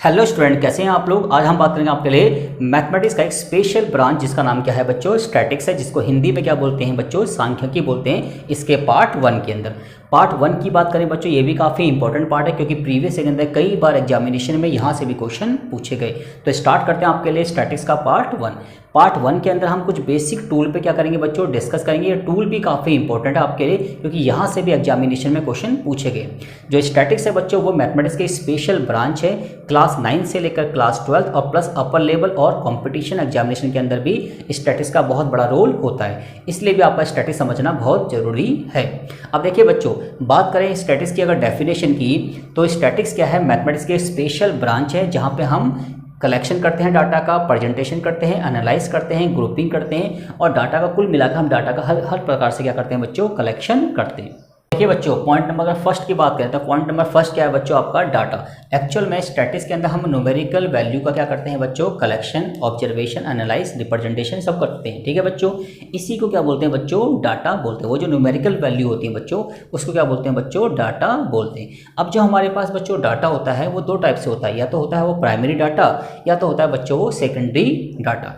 Hello student, कैसे हैं आप लोग। आज हम बात करेंगे आपके लिए मैथमेटिक्स का एक स्पेशल ब्रांच जिसका नाम क्या है बच्चों, स्टैटिक्स है, जिसको हिंदी में क्या बोलते हैं बच्चों, सांख्यिकी बोलते हैं। इसके पार्ट 1 के अंदर पार्ट 1 की बात करें बच्चों, ये भी काफ़ी इंपॉर्टेंट पार्ट है क्योंकि प्रीवियस के अंदर कई बार एग्जामिनेशन में यहाँ से भी क्वेश्चन पूछे गए। तो स्टार्ट करते हैं आपके लिए स्टैटिक्स का पार्ट 1। पार्ट 1 के अंदर हम कुछ बेसिक टूल पे क्या करेंगे बच्चों, डिस्कस करेंगे। ये टूल भी काफ़ी इंपॉर्टेंट है आपके लिए क्योंकि यहाँ से भी एग्जामिनेशन में क्वेश्चन पूछे गए। जो स्टैटिक्स है बच्चों, वो मैथमेटिक्स की स्पेशल ब्रांच है। क्लास 9 से लेकर क्लास 12 और प्लस अपर लेवल और कंपटीशन एग्जामिनेशन के अंदर भी स्टैटिक्स का बहुत बड़ा रोल होता है, इसलिए भी आपका स्टैटिक्स समझना बहुत जरूरी है। अब देखिए बच्चों, बात करें स्टैटिक्स की अगर डेफिनेशन की, तो स्टैटिक्स क्या है, मैथमेटिक्स की स्पेशल ब्रांच है जहाँ पे हम कलेक्शन करते हैं डाटा का, प्रेजेंटेशन करते हैं, एनालाइज करते हैं, ग्रुपिंग करते हैं और डाटा का कुल मिलाकर हम डाटा का हर प्रकार से क्या करते हैं बच्चों, कलेक्शन करते हैं। देखिए बच्चों, पॉइंट नंबर अगर फर्स्ट की बात करें तो पॉइंट नंबर फर्स्ट क्या है बच्चों, आपका डाटा। एक्चुअल में स्टैटिक्स के अंदर हम न्यूमेरिकल वैल्यू का क्या करते हैं बच्चों, कलेक्शन, ऑब्जर्वेशन, एनालाइज, रिप्रेजेंटेशन सब करते हैं। ठीक है बच्चों, इसी को क्या बोलते हैं बच्चों, डाटा बोलते हैं। वो जो न्यूमेरिकल वैल्यू होती है बच्चों, उसको क्या बोलते हैं बच्चों, डाटा बोलते हैं। अब जो हमारे पास बच्चों डाटा होता है वो दो टाइप से होता है, या तो होता है वो प्राइमरी डाटा या तो होता है बच्चों वो सेकेंडरी डाटा।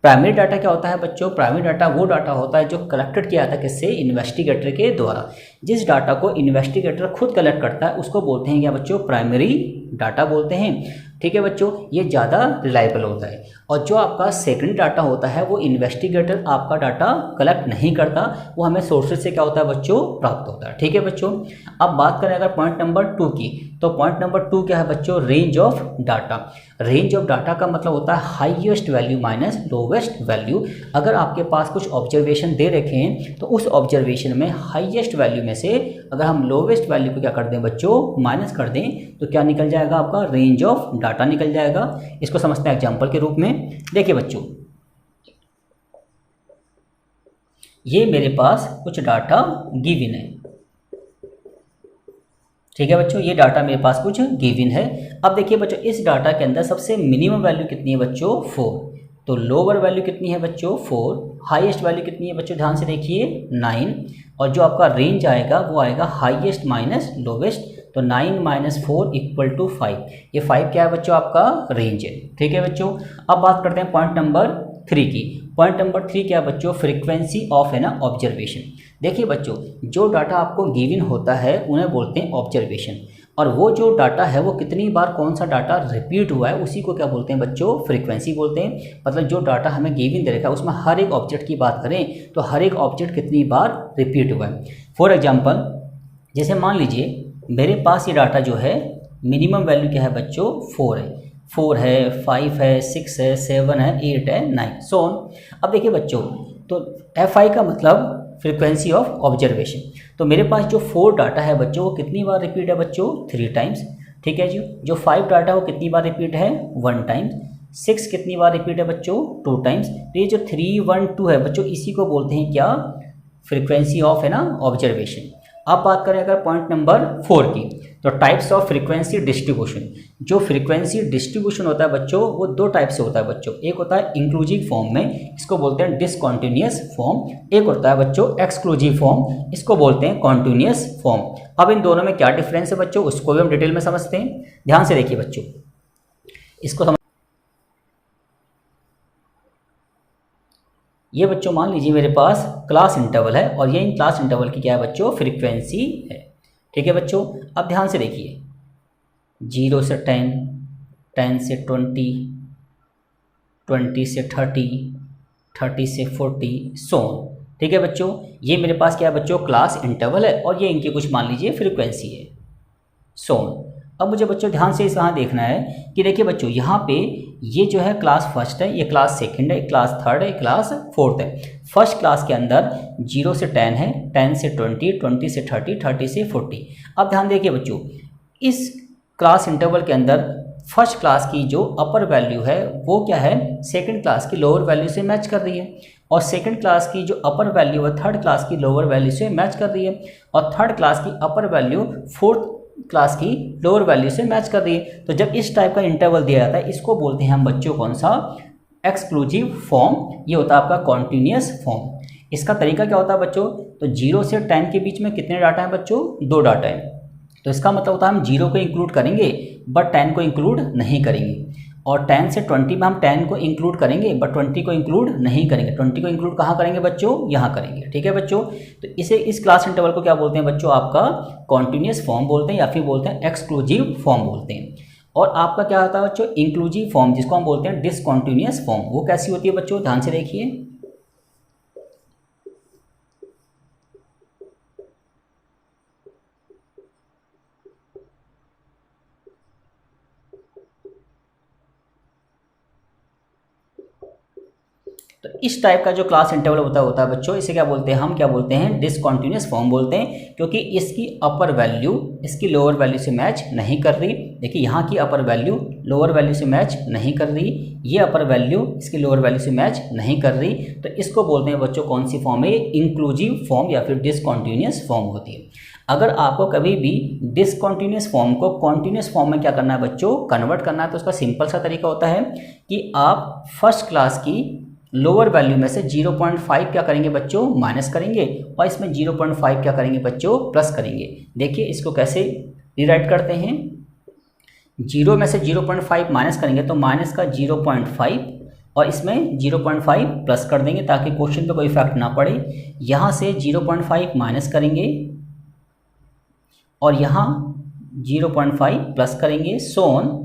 प्राइमरी डाटा क्या होता है बच्चों, प्राइमरी डाटा वो डाटा होता है जो कलेक्टेड किया जाता है किससे, इन्वेस्टिगेटर के द्वारा। जिस डाटा को इन्वेस्टिगेटर खुद कलेक्ट करता है उसको बोलते हैं क्या बच्चों, प्राइमरी डाटा बोलते हैं। ठीक है बच्चों, ये ज़्यादा रिलायबल होता है। और जो आपका सेकेंडरी डाटा होता है वो इन्वेस्टिगेटर आपका डाटा कलेक्ट नहीं करता, वो हमें सोर्सेज से क्या होता है बच्चों, प्राप्त होता है। ठीक है बच्चों, अब बात करें अगर पॉइंट नंबर 2 की, तो पॉइंट नंबर 2 क्या है बच्चों, range of data. Range of data का मतलब होता है highest value minus lowest value. अगर आपके पास कुछ ऑब्जर्वेशन दे रखे हैं तो उस ऑब्जर्वेशन में हाईएस्ट वैल्यू में से अगर हम लोवेस्ट वैल्यू को क्या कर दें बच्चों, माइनस कर दें, तो क्या निकल जाएगा आपका, रेंज ऑफ डाटा निकल जाएगा। इसको समझते हैं एग्जांपल के रूप में। देखिए बच्चों, ये मेरे पास कुछ डाटा गिवन है। ठीक है बच्चों, ये डाटा मेरे पास कुछ गिवन है। अब देखिए बच्चों, इस डाटा के अंदर सबसे मिनिमम वैल्यू कितनी है बच्चों, 4। तो लोअर वैल्यू कितनी है बच्चों, 4। हाईएस्ट वैल्यू कितनी है बच्चों, ध्यान से देखिए 9। और जो आपका रेंज आएगा वो आएगा हाईएस्ट माइनस लोवेस्ट। तो 9 - 4 = 5। ये 5 क्या है बच्चों, आपका रेंज है। ठीक है बच्चों, अब बात करते हैं पॉइंट नंबर 3 की। पॉइंट नंबर 3 क्या है बच्चों, फ्रीक्वेंसी ऑफ है ना, ऑब्जर्वेशन। देखिए बच्चों, जो डाटा आपको गिवन होता है उन्हें बोलते हैं ऑब्जर्वेशन, और वो जो डाटा है वो कितनी बार कौन सा डाटा रिपीट हुआ है उसी को क्या बोलते हैं बच्चों, फ्रीक्वेंसी बोलते हैं। मतलब जो डाटा हमें गिवन दे रखा है उसमें हर एक ऑब्जेक्ट की बात करें तो हर एक ऑब्जेक्ट कितनी बार रिपीट हुआ है। फॉर एग्जाम्पल, जैसे मान लीजिए मेरे पास ये डाटा जो है, मिनिमम वैल्यू क्या है बच्चों, 4 है। 4 है, 5 है, 6 है, 7 है, 8 है, 9 सो ऑन। अब देखिए बच्चों, तो FI का मतलब फ्रीक्वेंसी ऑफ ऑब्जर्वेशन। तो मेरे पास जो 4 डाटा है बच्चों वो कितनी बार रिपीट है बच्चों, 3 टाइम्स। ठीक है जी। जो 5 डाटा है वो कितनी बार रिपीट है, 1 टाइम्स। 6 कितनी बार रिपीट है बच्चों, 2 टाइम्स। तो ये जो 3, 1, 2 है बच्चों, इसी को बोलते हैं क्या, फ्रीक्वेंसी ऑफ है ना, ऑब्जर्वेशन। अब बात करें अगर पॉइंट नंबर 4 की, तो टाइप्स ऑफ फ्रीक्वेंसी डिस्ट्रीब्यूशन। जो फ्रीक्वेंसी डिस्ट्रीब्यूशन होता है बच्चों वो 2 टाइप से होता है बच्चों। एक होता है इंक्लूसिव फॉर्म में, इसको बोलते हैं डिसकंटिन्यूअस फॉर्म। एक होता है बच्चों एक्सक्लूसिव फॉर्म, इसको बोलते हैं कॉन्टिन्यूअस फॉर्म। अब इन दोनों में क्या डिफरेंस है बच्चों, उसको भी हम डिटेल में समझते हैं। ध्यान से देखिए बच्चों, इसको ये बच्चों मान लीजिए मेरे पास क्लास इंटरवल है और ये इन क्लास इंटरवल की क्या है बच्चों, फ्रीक्वेंसी है। ठीक है बच्चों, अब ध्यान से देखिए, 0 से 10, 10 से 20, 20 से 30, 30 से 40 सो ऑन। ठीक है बच्चों, ये मेरे पास क्या है बच्चों, क्लास इंटरवल है और ये इनकी कुछ मान लीजिए फ्रीक्वेंसी है, सो ऑन। अब मुझे बच्चों ध्यान से इस यहाँ देखना है कि देखिए बच्चों, यहाँ पे ये जो है क्लास फर्स्ट है, ये क्लास सेकंड है, क्लास थर्ड है, क्लास फोर्थ है। फर्स्ट क्लास के अंदर 0 से 10 है, 10 से 20, 20 से 30, 30 से 40। अब ध्यान देखिए बच्चों, इस क्लास इंटरवल के अंदर फर्स्ट क्लास की जो अपर वैल्यू है वो क्या है, सेकंड क्लास की लोअर वैल्यू से मैच कर रही है, और सेकंड क्लास की जो अपर वैल्यू है थर्ड क्लास की लोअर वैल्यू से मैच कर रही है, और थर्ड क्लास की अपर वैल्यू फोर्थ क्लास की लोअर वैल्यू से मैच कर रही है। तो जब इस टाइप का इंटरवल दिया जाता है इसको बोलते हैं हम बच्चों कौन सा, एक्सक्लूसिव फॉर्म। ये होता है आपका कॉन्टिन्यूअस फॉर्म। इसका तरीका क्या होता है बच्चों, तो 0 से 10 के बीच में कितने डाटा हैं बच्चों, 2 डाटा हैं। तो इसका मतलब होता है हम 0 को इंक्लूड करेंगे, बट 10 को इंक्लूड नहीं करेंगे। और 10 से 20 में हम 10 को इंक्लूड करेंगे बट 20 को इंक्लूड नहीं करेंगे। 20 को इंक्लूड कहाँ करेंगे बच्चों, यहाँ करेंगे। ठीक है बच्चों, तो इसे इस क्लास इंटरवल को क्या बोलते हैं बच्चों, आपका कॉन्टिन्यूस फॉर्म बोलते हैं या फिर बोलते हैं एक्सक्लूसिव फॉर्म बोलते हैं। और आपका क्या होता है बच्चों, इंक्लूसिव फॉर्म, जिसको हम बोलते हैं डिसकॉन्टिन्यूस फॉर्म। वो कैसी होती है बच्चों, ध्यान से देखिए। तो इस टाइप का जो क्लास इंटरवल होता है बच्चों, इसे क्या बोलते हैं, हम क्या बोलते हैं, डिसकॉन्टिन्यूस फॉर्म बोलते हैं, क्योंकि इसकी अपर वैल्यू इसकी लोअर वैल्यू से मैच नहीं कर रही। देखिए यहाँ की अपर वैल्यू लोअर वैल्यू से मैच नहीं कर रही, ये अपर वैल्यू इसकी लोअर वैल्यू से मैच नहीं कर रही, तो इसको बोलते हैं बच्चों कौन सी फॉर्म है, इंक्लूसिव फॉर्म या फिर डिसकॉन्टिन्यूस फॉर्म होती है। अगर आपको कभी भी डिसकॉन्टिन्यूस फॉर्म को कॉन्टिन्यूस फॉर्म में क्या करना है बच्चों, कन्वर्ट करना है, तो उसका सिंपल सा तरीका होता है कि आप फर्स्ट क्लास की लोअर वैल्यू में से 0.5 क्या करेंगे बच्चों, माइनस करेंगे, और इसमें 0.5 क्या करेंगे बच्चों, प्लस करेंगे। देखिए इसको कैसे रिराइट करते हैं, 0 में से 0.5 माइनस करेंगे तो माइनस का 0.5 और इसमें 0.5 प्लस कर देंगे ताकि क्वेश्चन पे कोई इफेक्ट ना पड़े। यहाँ से 0.5 माइनस करेंगे और यहाँ 0.5 प्लस करेंगे, सो ऑन।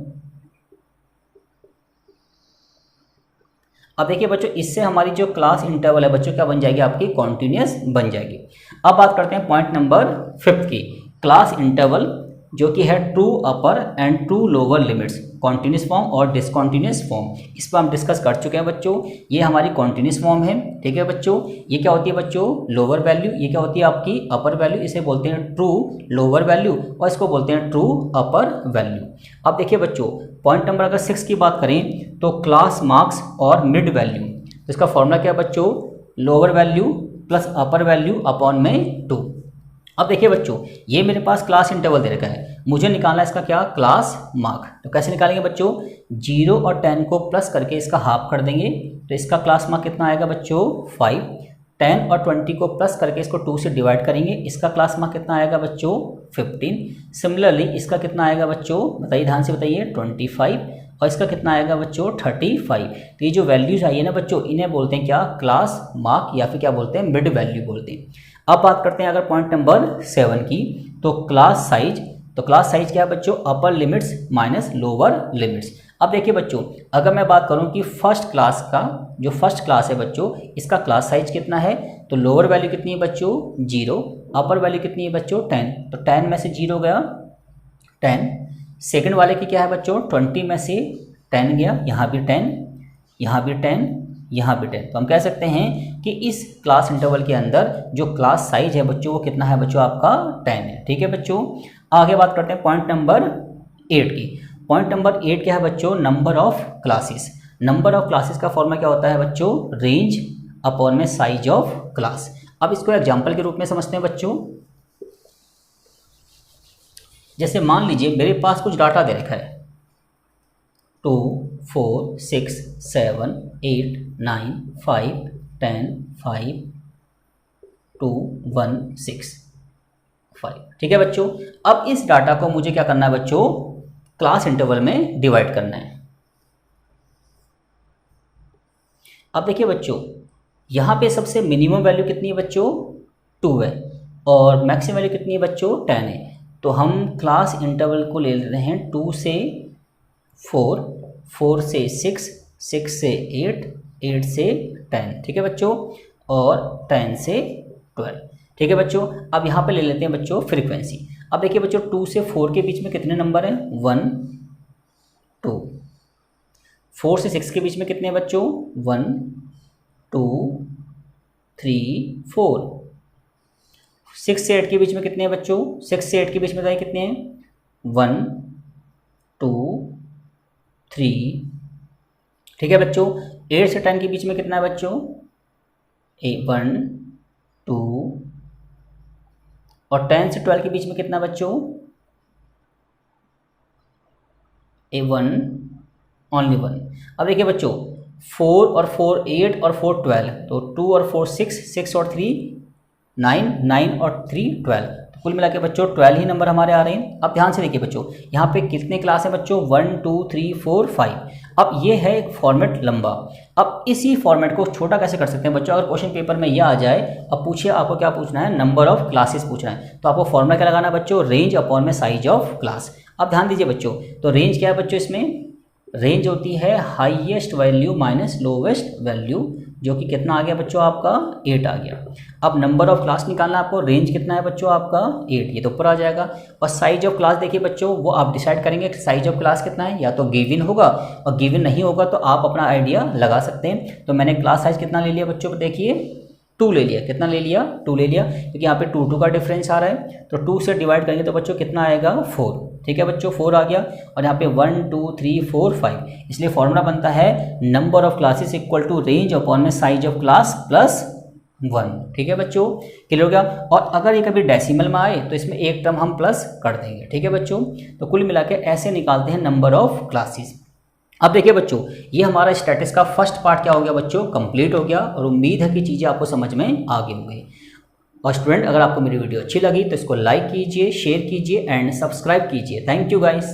अब देखिए बच्चों, इससे हमारी जो क्लास इंटरवल है बच्चों क्या बन जाएगी, आपकी कॉन्टिन्यूस बन जाएगी। अब बात करते हैं पॉइंट नंबर 5 की, क्लास इंटरवल जो कि है true upper and true lower limits, continuous form और डिसकॉन्टिन्यूस फॉर्म। इस पर हम डिस्कस कर चुके हैं बच्चों। ये हमारी कॉन्टिन्यूस फॉर्म है, ठीक है बच्चों। ये क्या होती है बच्चों, लोअर वैल्यू, ये क्या होती है आपकी अपर वैल्यू, इसे बोलते हैं ट्रू लोअर वैल्यू और इसको बोलते हैं ट्रू अपर वैल्यू। अब देखिए बच्चों, पॉइंट नंबर अगर 6 की बात करें तो क्लास मार्क्स और मिड वैल्यू, तो इसका फॉर्मूला क्या है बच्चों, लोअर वैल्यू प्लस अपर वैल्यू अपॉन में 2। अब देखिए बच्चों, ये मेरे पास क्लास इंटरवल दे रखा है, मुझे निकालना है इसका क्या, क्लास मार्क। तो कैसे निकालेंगे बच्चों, 0 और 10 को प्लस करके इसका हाफ कर देंगे, तो इसका क्लास मार्क कितना आएगा बच्चों, 5। 10 और 20 को प्लस करके इसको 2 से डिवाइड करेंगे, इसका क्लास मार्क कितना आएगा बच्चों, 15। सिमिलरली इसका कितना आएगा बच्चों, बताइए, ध्यान से बताइए, 25। और इसका कितना आएगा बच्चों, 35। तो ये जो वैल्यूज आई है ना बच्चों, इन्हें बोलते हैं क्या, क्लास मार्क या फिर क्या बोलते हैं, मिड वैल्यू बोलते हैं। अब बात करते हैं अगर पॉइंट नंबर 7 की, तो क्लास साइज। तो क्लास साइज क्या है बच्चों, अपर लिमिट्स माइनस लोअर लिमिट्स। अब देखिए बच्चों, अगर मैं बात करूं कि फर्स्ट क्लास का जो फर्स्ट क्लास है बच्चों, इसका क्लास साइज कितना है, तो लोअर वैल्यू कितनी है बच्चों, 0, अपर वैल्यू कितनी है बच्चों, 10। तो 10 में से 0 गया 10। सेकंड वाले की क्या है बच्चों, 20 में से 10 गया, यहाँ भी 10, यहाँ भी 10, यहाँ भी 10। तो हम कह सकते हैं कि इस क्लास इंटरवल के अंदर जो क्लास साइज है बच्चों, वो कितना है बच्चों, आपका 10 है। ठीक है बच्चों, आगे बात करते हैं पॉइंट नंबर 8 की। पॉइंट नंबर 8 क्या है बच्चों, number of classes. Number of classes का फॉर्मूला क्या होता है बच्चों, रेंज अपॉन में साइज ऑफ क्लास। अब इसको एग्जाम्पल के रूप में समझते हैं बच्चों। जैसे मान लीजिए मेरे पास कुछ डाटा दे रखा है, 2, 4, 6, 7, 8, 9, 5, 10, 5, 2, 1, 6, 5। ठीक है बच्चों, अब इस डाटा को मुझे क्या करना है बच्चों, क्लास इंटरवल में डिवाइड करना है। अब देखिए बच्चों, यहाँ पे सबसे मिनिमम वैल्यू कितनी है बच्चों, 2 है, और मैक्सिमम वैल्यू कितनी है बच्चों, 10 है। तो हम क्लास इंटरवल को ले रहे हैं 2 से 4, 4 से 6, 6 से 8, 8 से 10। ठीक है बच्चों, और 10 से 12। ठीक है बच्चों, अब यहाँ पे ले लेते हैं बच्चों फ्रीक्वेंसी। अब देखिए बच्चों, 2 से 4 के बीच में कितने नंबर हैं, 1, 2। 4 से 6 के बीच में कितने हैं बच्चों, 1, 2, 3, 4। 6 से 8 के बीच में कितने हैं बच्चों, 6 से 8 के बीच में बताइए कितने हैं, 1, 2, 3। ठीक है बच्चों, 8 से 10 के बीच में कितना है बच्चों, 1, 2, और 10 से 12 के बीच में कितना बच्चों, 1, ओनली 1। अब देखिए बच्चों, 4 और 4 8 और 4 12, तो 2 और 4 6, 6 और 3 9, 9 और 3 12। कुल मिला के बच्चों 12 ही नंबर हमारे आ रहे हैं। अब ध्यान से देखिए बच्चों, यहाँ पे कितने क्लास हैं बच्चों, 1 2 3 4 5। अब ये है एक फॉर्मेट लंबा। अब इसी फॉर्मेट को छोटा कैसे कर सकते हैं बच्चों, अगर क्वेश्चन पेपर में यह आ जाए, अब पूछिए आपको क्या पूछना है, नंबर ऑफ क्लासेस पूछना है, तो आपको फॉर्मूला क्या लगाना है बच्चों, रेंज अपॉन में साइज ऑफ क्लास। अब ध्यान दीजिए बच्चों, तो रेंज क्या है बच्चों, इसमें रेंज होती है highest value minus lowest value, जो कि कितना आ गया बच्चों आपका 8 आ गया। अब नंबर ऑफ क्लास निकालना है आपको, रेंज कितना है बच्चों आपका 8, ये तो ऊपर आ जाएगा। और साइज ऑफ क्लास देखिए बच्चों, वो आप डिसाइड करेंगे कि साइज ऑफ क्लास कितना है, या तो गिवन होगा, और गिवन नहीं होगा तो आप अपना आइडिया लगा सकते हैं। तो मैंने क्लास साइज कितना ले लिया बच्चों, देखिए 2 ले लिया। कितना ले लिया, 2 ले लिया, क्योंकि यहाँ पे 2 2 का डिफरेंस आ रहा है, तो 2 से डिवाइड करेंगे तो बच्चों कितना आएगा 4। ठीक है बच्चों, 4 आ गया। और यहाँ पे 1 2 3 4 5, इसलिए फॉर्मूला बनता है number of classes equal to range upon में साइज ऑफ क्लास प्लस 1। ठीक है बच्चों, क्लियर हो गया। और अगर ये कभी डेसिमल में आए तो इसमें एक टर्म हम प्लस कर देंगे। ठीक है बच्चों, तो कुल मिला के ऐसे निकालते हैं नंबर ऑफ क्लासेस। अब देखिए बच्चों, ये हमारा स्टैटिक्स का फर्स्ट पार्ट क्या हो गया बच्चों, कंप्लीट हो गया, और उम्मीद है कि चीज़ें आपको समझ में आ गई होंगी। और स्टूडेंट, अगर आपको मेरी वीडियो अच्छी लगी तो इसको लाइक कीजिए, शेयर कीजिए एंड सब्सक्राइब कीजिए। Thank you guys.